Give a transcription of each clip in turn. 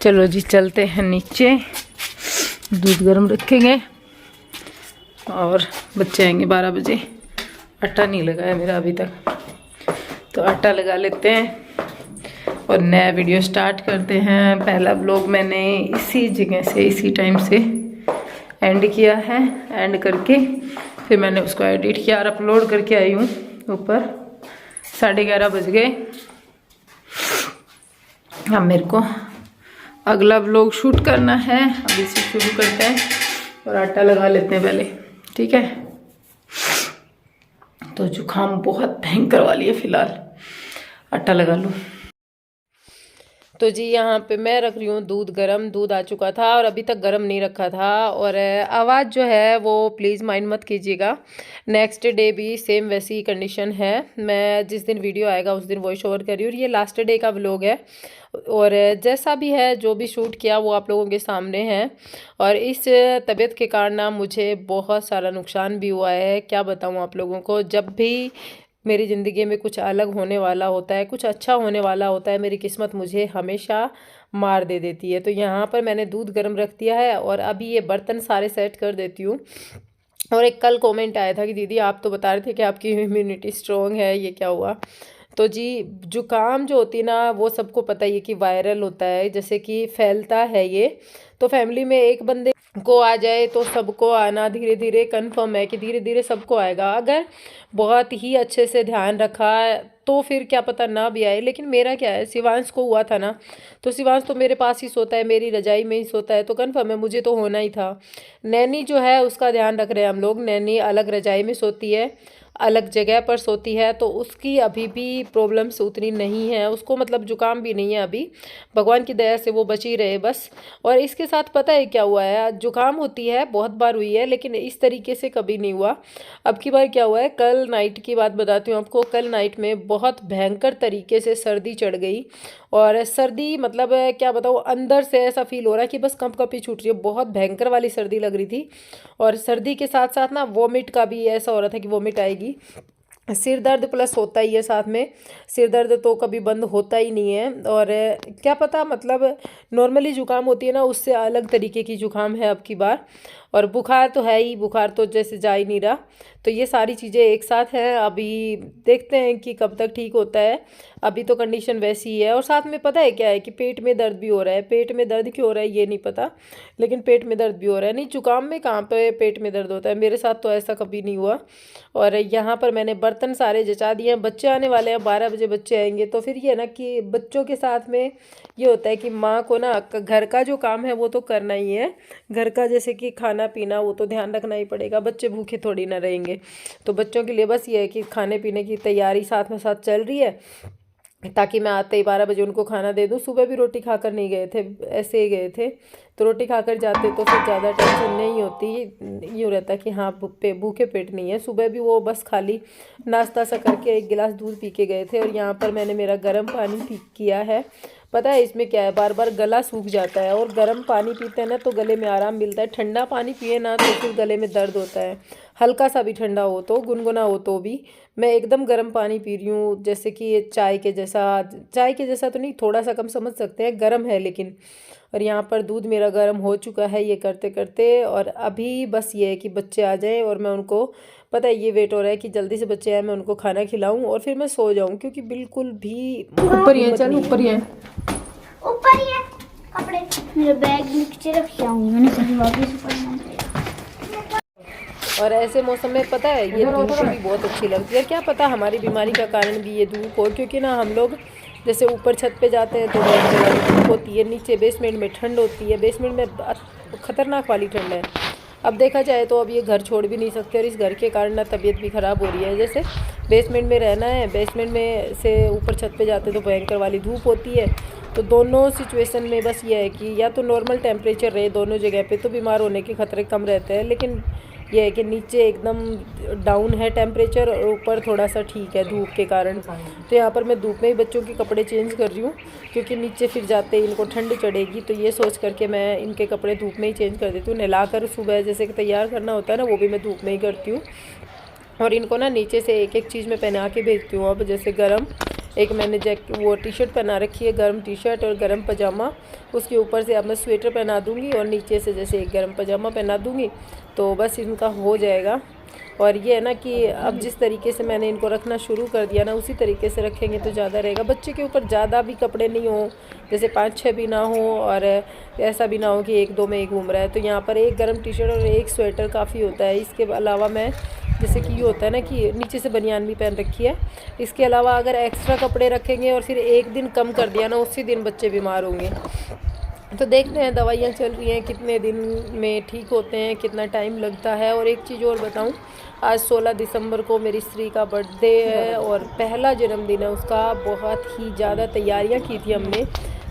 चलो जी चलते हैं नीचे, दूध गर्म रखेंगे और बच्चे आएंगे 12 बजे। आटा नहीं लगाया मेरा अभी तक, तो आटा लगा लेते हैं और नया वीडियो स्टार्ट करते हैं। पहला व्लॉग मैंने इसी जगह से इसी टाइम से एंड किया है, एंड करके फिर मैंने उसको एडिट किया और अपलोड करके आई हूँ ऊपर। 11:30 बज गए। अब मेरे को अगला व्लॉग शूट करना है, अभी से शुरू करते हैं और आटा लगा लेते हैं पहले, ठीक है। तो जुकाम बहुत भयंकर वाली है, फिलहाल आटा लगा लूँ। तो जी यहाँ पे मैं रख रही हूँ दूध गरम। दूध आ चुका था और अभी तक गरम नहीं रखा था, और आवाज़ जो है वो प्लीज़ माइंड मत कीजिएगा। नेक्स्ट डे भी सेम वैसी कंडीशन है। मैं जिस दिन वीडियो आएगा उस दिन वॉइस ओवर कर रही हूँ, और ये लास्ट डे का व्लॉग है। और जैसा भी है, जो भी शूट किया वो आप लोगों के सामने है। और इस तबीयत के कारण ना मुझे बहुत सारा नुकसान भी हुआ है, क्या बताऊँ आप लोगों को। जब भी मेरी ज़िंदगी में कुछ अलग होने वाला होता है, कुछ अच्छा होने वाला होता है, मेरी किस्मत मुझे हमेशा मार दे देती है। तो यहाँ पर मैंने दूध गर्म रख दिया है और अभी ये बर्तन सारे सेट कर देती हूँ। और एक कल कमेंट आया था कि दीदी आप तो बता रहे थे कि आपकी इम्यूनिटी स्ट्रॉन्ग है, ये क्या हुआ। तो जी जुकाम जो होती है ना, वो सबको पता ही है कि वायरल होता है, जैसे कि फैलता है ये। तो फैमिली में एक बंदे को आ जाए तो सबको आना धीरे धीरे कन्फर्म है कि धीरे धीरे सबको आएगा। अगर बहुत ही अच्छे से ध्यान रखा तो फिर क्या पता ना भी आए। लेकिन मेरा क्या है, शिवांश को हुआ था ना, तो शिवांश तो मेरे पास ही सोता है, मेरी रजाई में ही सोता है, तो कन्फर्म है मुझे तो होना ही था। नैनी जो है उसका ध्यान रख रहे हैं हम लोग। नैनी अलग रजाई में सोती है, अलग जगह पर सोती है, तो उसकी अभी भी प्रॉब्लम्स उतनी नहीं है, उसको मतलब जुकाम भी नहीं है अभी, भगवान की दया से वो बची रहे बस। और इसके साथ पता है क्या हुआ है, जुकाम होती है बहुत बार हुई है लेकिन इस तरीके से कभी नहीं हुआ। अब की बार क्या हुआ है, कल नाइट की बात बताती हूँ आपको। कल नाइट में बहुत भयंकर तरीके से सर्दी चढ़ गई, और सर्दी मतलब क्या बताऊँ, अंदर से ऐसा फील हो रहा है कि बस कंपकंपी छूट रही है, बहुत भयंकर वाली सर्दी लग रही थी। और सर्दी के साथ साथ ना वॉमिट का भी ऐसा हो रहा था कि वॉमिट आएगी। सिर दर्द प्लस होता ही है साथ में, सिर दर्द तो कभी बंद होता ही नहीं है। और क्या पता मतलब नॉर्मली जुकाम होती है ना, उससे अलग तरीके की जुकाम है अब की बार। और बुखार तो है ही, बुखार तो जैसे जा ही नहीं रहा। तो ये सारी चीज़ें एक साथ हैं, अभी देखते हैं कि कब तक ठीक होता है। अभी तो कंडीशन वैसी ही है। और साथ में पता है क्या है कि पेट में दर्द भी हो रहा है। पेट में दर्द क्यों हो रहा है ये नहीं पता, लेकिन पेट में दर्द भी हो रहा है। नहीं, जुकाम में कहाँ पे पेट में दर्द होता है, मेरे साथ तो ऐसा कभी नहीं हुआ। और यहाँ पर मैंने बर्तन सारे जचा दिए हैं। बच्चे आने वाले हैं, 12 बजे बच्चे आएंगे। तो फिर ये ना कि बच्चों के साथ में ये होता है कि माँ को ना घर का जो काम है वो तो करना ही है। घर का जैसे कि खाना पीना वो तो ध्यान रखना ही पड़ेगा, बच्चे भूखे थोड़ी ना रहेंगे। तो बच्चों के लिए बस ये है कि खाने पीने की तैयारी साथ में साथ चल रही है, ताकि मैं आते ही 12 बजे उनको खाना दे दूँ। सुबह भी रोटी खाकर नहीं गए थे, ऐसे ही गए थे, तो रोटी खाकर जाते तो फिर ज़्यादा टेंशन नहीं होती। यूँ रहता कि हाँ भूखे पेट नहीं है। सुबह भी वो बस खाली नाश्ता सा करके 1 गिलास दूध पी के गए थे। और यहाँ पर मैंने मेरा गर्म पानी किया है। पता है इसमें क्या है, बार बार गला सूख जाता है, और गर्म पानी पीते हैं ना तो गले में आराम मिलता है। ठंडा पानी पिए ना तो फिर गले में दर्द होता है, हल्का सा भी ठंडा हो तो, गुनगुना हो तो भी। मैं एकदम गर्म पानी पी रही हूँ, जैसे कि ये चाय के जैसा तो नहीं, थोड़ा सा कम समझ सकते हैं, गर्म है लेकिन। और यहाँ पर दूध मेरा गर्म हो चुका है ये करते करते। और अभी बस ये है कि बच्चे आ जाएं और मैं उनको, पता है ये वेट हो रहा है कि जल्दी से बच्चे आए, मैं उनको खाना खिलाऊं और फिर मैं सो जाऊं, क्योंकि बिल्कुल भी ऊपर ही है। चल ऊपर ही है, ऊपर ही है कपड़े। मेरा बैग नीचे रख के आऊंगी, मैंने कहीं वापस ऊपर नहीं। और ऐसे मौसम में पता है ये धूप भी बहुत अच्छी लगती है। क्या पता हमारी बीमारी का कारण भी ये धूप हो, क्योंकि ना हम लोग जैसे ऊपर छत पे जाते हैं तो धूप होती है, नीचे बेसमेंट में ठंड होती है, बेसमेंट में खतरनाक वाली ठंड है। अब देखा जाए तो अब ये घर छोड़ भी नहीं सकते, और इस घर के कारण ना तबीयत भी ख़राब हो रही है। जैसे बेसमेंट में रहना है, बेसमेंट में से ऊपर छत पे जाते तो भयंकर वाली धूप होती है। तो दोनों सिचुएशन में बस ये है कि या तो नॉर्मल टेम्परेचर रहे दोनों जगह पे तो बीमार होने के खतरे कम रहते हैं, लेकिन ये है कि नीचे एकदम डाउन है टेम्परेचर और ऊपर थोड़ा सा ठीक है धूप के कारण। तो यहाँ पर मैं धूप में ही बच्चों के कपड़े चेंज कर रही हूँ, क्योंकि नीचे फिर जाते ही इनको ठंड चढ़ेगी। तो ये सोच करके मैं इनके कपड़े धूप में ही चेंज कर देती हूँ। नहलाकर सुबह जैसे कि तैयार करना होता है ना, वो भी मैं धूप में ही करती हूँ। और इनको ना नीचे से एक एक चीज़ में पहना के भेजती हूँ। अब जैसे गरम एक मैंने वो टी शर्ट पहना रखी है, गर्म टी शर्ट और गर्म पजामा। उसके ऊपर से अब मैं स्वेटर पहना दूँगी और नीचे से जैसे एक गर्म पजामा पहना दूँगी, तो बस इनका हो जाएगा। और ये है ना कि अब जिस तरीके से मैंने इनको रखना शुरू कर दिया ना, उसी तरीके से रखेंगे तो ज़्यादा रहेगा। बच्चे के ऊपर ज़्यादा भी कपड़े नहीं हो, जैसे 5-6 भी ना हो और ऐसा भी ना हो कि 1-2 में ही घूम रहा है। तो यहाँ पर एक गर्म टी शर्ट और एक स्वेटर काफ़ी होता है। इसके अलावा मैं जैसे कि ये होता है ना कि नीचे से बनियान भी पहन रखी है। इसके अलावा अगर एक्स्ट्रा कपड़े रखेंगे और फिर एक दिन कम कर दिया ना, उसी दिन बच्चे बीमार होंगे। तो देखते हैं, दवाइयाँ चल रही हैं, कितने दिन में ठीक होते हैं, कितना टाइम लगता है। और एक चीज़ और बताऊं, आज 16 दिसंबर को मेरी स्त्री का बर्थडे है और पहला जन्मदिन है उसका। बहुत ही ज़्यादा तैयारियां की थी हमने,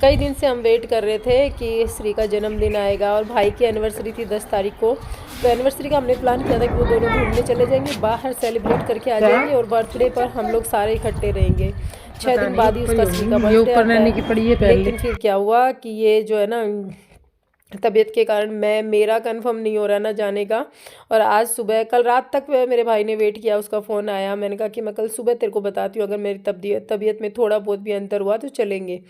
कई दिन से हम वेट कर रहे थे कि स्त्री का जन्मदिन आएगा। और भाई की एनिवर्सरी थी 10 तारीख को, तो एनिवर्सरी का हमने प्लान किया था कि वो दोनों घूमने चले जाएंगे, बाहर सेलिब्रेट करके आ जाएंगे और बर्थडे पर हम लोग सारे इकट्ठे रहेंगे। 6 दिन बाद ही उसका स्त्री का बर्थडे आता है। लेकिन फिर क्या हुआ कि ये जो है ना, तबीयत के कारण मेरा कंफर्म नहीं हो रहा ना जाने का। और आज सुबह, कल रात तक मेरे भाई ने वेट किया, उसका फ़ोन आया। मैंने कहा कि मैं कल सुबह तेरे को बताती हूँ, अगर मेरी तबीयत में थोड़ा बहुत भी अंतर हुआ तो चलेंगे,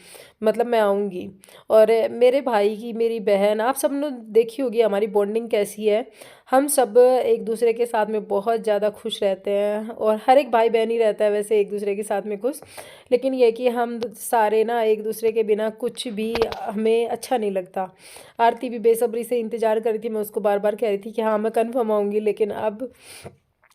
मतलब मैं आऊँगी। और मेरे भाई की, मेरी बहन, आप सब ने देखी होगी हमारी बॉन्डिंग कैसी है। हम सब एक दूसरे के साथ में बहुत ज़्यादा खुश रहते हैं और हर एक भाई बहन ही रहता है वैसे एक दूसरे के साथ में खुश। लेकिन ये कि हम सारे ना एक दूसरे के बिना कुछ भी हमें अच्छा नहीं लगता। आरती भी बेसब्री से इंतज़ार कर रही थी, मैं उसको बार बार कह रही थी कि हाँ मैं कन्फर्म आऊँगी, लेकिन अब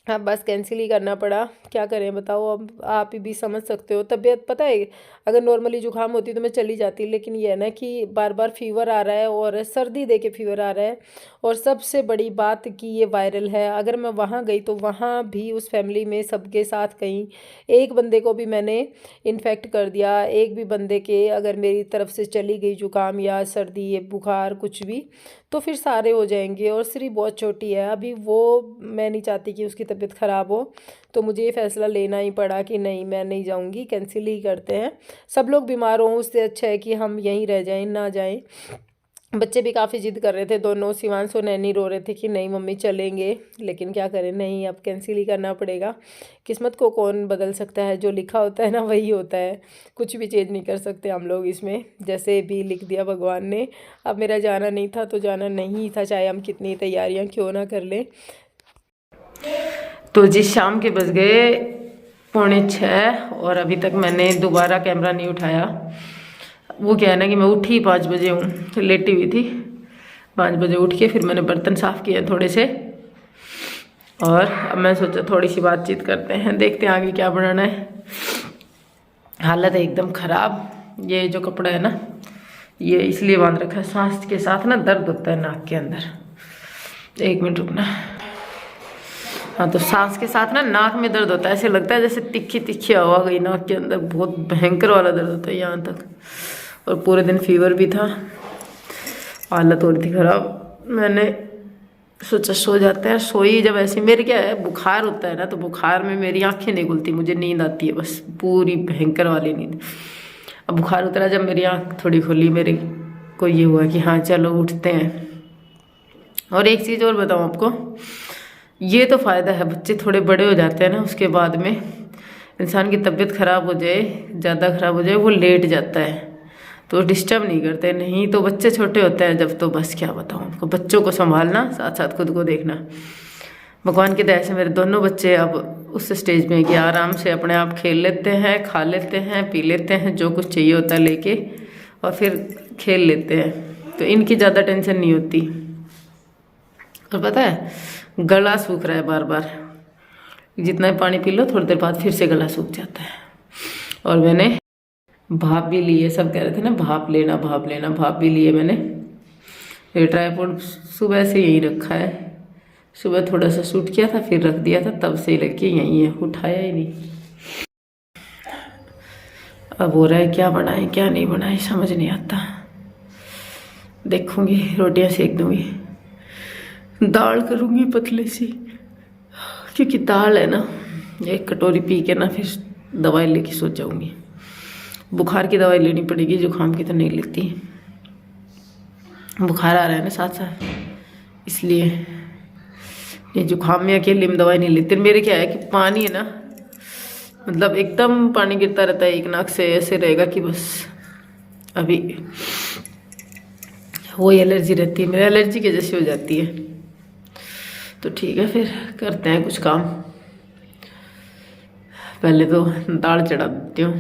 बस कैंसिल ही करना पड़ा। क्या करें बताओ, अब आप ही भी समझ सकते हो। तबीयत पता है, अगर नॉर्मली जुकाम होती तो मैं चली जाती, लेकिन ये है ना कि बार बार फीवर आ रहा है और सर्दी दे के फीवर आ रहा है। और सबसे बड़ी बात कि ये वायरल है। अगर मैं वहाँ गई तो वहाँ भी उस फैमिली में सबके साथ कहीं एक बंदे को भी मैंने इन्फेक्ट कर दिया, एक भी बंदे के अगर मेरी तरफ से चली गई जुकाम या सर्दी या बुखार कुछ भी, तो फिर सारे हो जाएंगे। और श्री बहुत छोटी है अभी, वो मैं नहीं चाहती कि उसकी तबीयत ख़राब हो, तो मुझे ये फ़ैसला लेना ही पड़ा कि नहीं मैं नहीं जाऊंगी, कैंसिल ही करते हैं। सब लोग बीमार हों उससे अच्छा है कि हम यहीं रह जाएं, ना जाएं। बच्चे भी काफ़ी जिद कर रहे थे, दोनों शिवांश और नैनी रो रहे थे कि नहीं मम्मी चलेंगे, लेकिन क्या करें, नहीं अब कैंसिल ही करना पड़ेगा। किस्मत को कौन बदल सकता है, जो लिखा होता है ना वही होता है, कुछ भी चेंज नहीं कर सकते हम लोग इसमें, जैसे भी लिख दिया भगवान ने। अब मेरा जाना नहीं था तो जाना नहीं था, चाहे हम कितनी तैयारियां क्यों ना कर लें। तो जिस शाम के बज गए 5:45 और अभी तक मैंने दोबारा कैमरा नहीं उठाया। वो क्या है ना कि मैं उठी 5 बजे हूँ, तो लेटी हुई थी। 5 बजे उठ के फिर मैंने बर्तन साफ़ किए थोड़े से, और अब मैं सोचा थोड़ी सी बातचीत करते हैं, देखते हैं आगे क्या बनाना है। हालत है एकदम ख़राब। ये जो कपड़ा है ना, ये इसलिए बांध रखा है, सांस के साथ ना दर्द होता है नाक के अंदर। 1 मिनट रुकना। हाँ, तो सांस के साथ ना नाक में दर्द होता है, ऐसे लगता है जैसे तिखी तिखी हवा गई नाक के अंदर, बहुत भयंकर वाला दर्द होता है यहाँ तक। और पूरे दिन फीवर भी था, हालत हो रही थी ख़राब। मैंने सोचा सो जाते हैं, सोई जब ऐसे, मेरे क्या है बुखार होता है ना, तो बुखार में मेरी आंखें नहीं खुलती, मुझे नींद आती है बस, पूरी भयंकर वाली नींद। अब बुखार उतरा, जब मेरी आँख थोड़ी खुली, मेरे को ये हुआ कि हाँ चलो उठते हैं। और एक चीज़ और बताऊँ आपको, ये तो फ़ायदा है, बच्चे थोड़े बड़े हो जाते हैं ना, उसके बाद में इंसान की तबीयत ख़राब हो जाए, ज़्यादा ख़राब हो जाए, वो लेट जाता है तो डिस्टर्ब नहीं करते। नहीं तो बच्चे छोटे होते हैं जब, तो बस क्या बताऊँ आपको, बच्चों को संभालना साथ साथ खुद को देखना। भगवान की दया से मेरे दोनों बच्चे अब उस स्टेज में कि आराम से अपने आप खेल लेते हैं, खा लेते हैं, पी लेते हैं, जो कुछ चाहिए होता है लेके, और फिर खेल लेते हैं, तो इनकी ज़्यादा टेंशन नहीं होती। और पता है गला सूख रहा है बार बार, जितना पानी पी लो थोड़ी देर बाद फिर से गला सूख जाता है। और मैंने भाप भी लिए, सब कह रहे थे ना भाप लेना भाप लेना, भाप भी लिए मैंने। ये ट्राइपॉड सुबह से यहीं रखा है, सुबह थोड़ा सा शूट किया था फिर रख दिया था, तब से लग के यहीं है, उठाया ही नहीं। अब हो रहा है क्या बनाए क्या नहीं बनाए समझ नहीं आता। देखूंगी, रोटियां सेक दूंगी, दाल करूंगी पतली सी, क्योंकि दाल है ना, 1 कटोरी पी के ना फिर दवाई लेके सो जाऊंगी। बुखार की दवाई लेनी पड़ेगी, जुकाम की तो नहीं लेती, बुखार आ रहा है ना साथ साथ, इसलिए ये जुकाम में अकेले में दवाई नहीं लेती। मेरे क्या है कि पानी है ना, मतलब एकदम पानी गिरता रहता है एक नाक से, ऐसे रहेगा कि बस अभी वही एलर्जी रहती है, मेरी एलर्जी की जैसी हो जाती है। तो ठीक है फिर करते हैं कुछ काम, पहले तो दाल चढ़ा देती हूँ।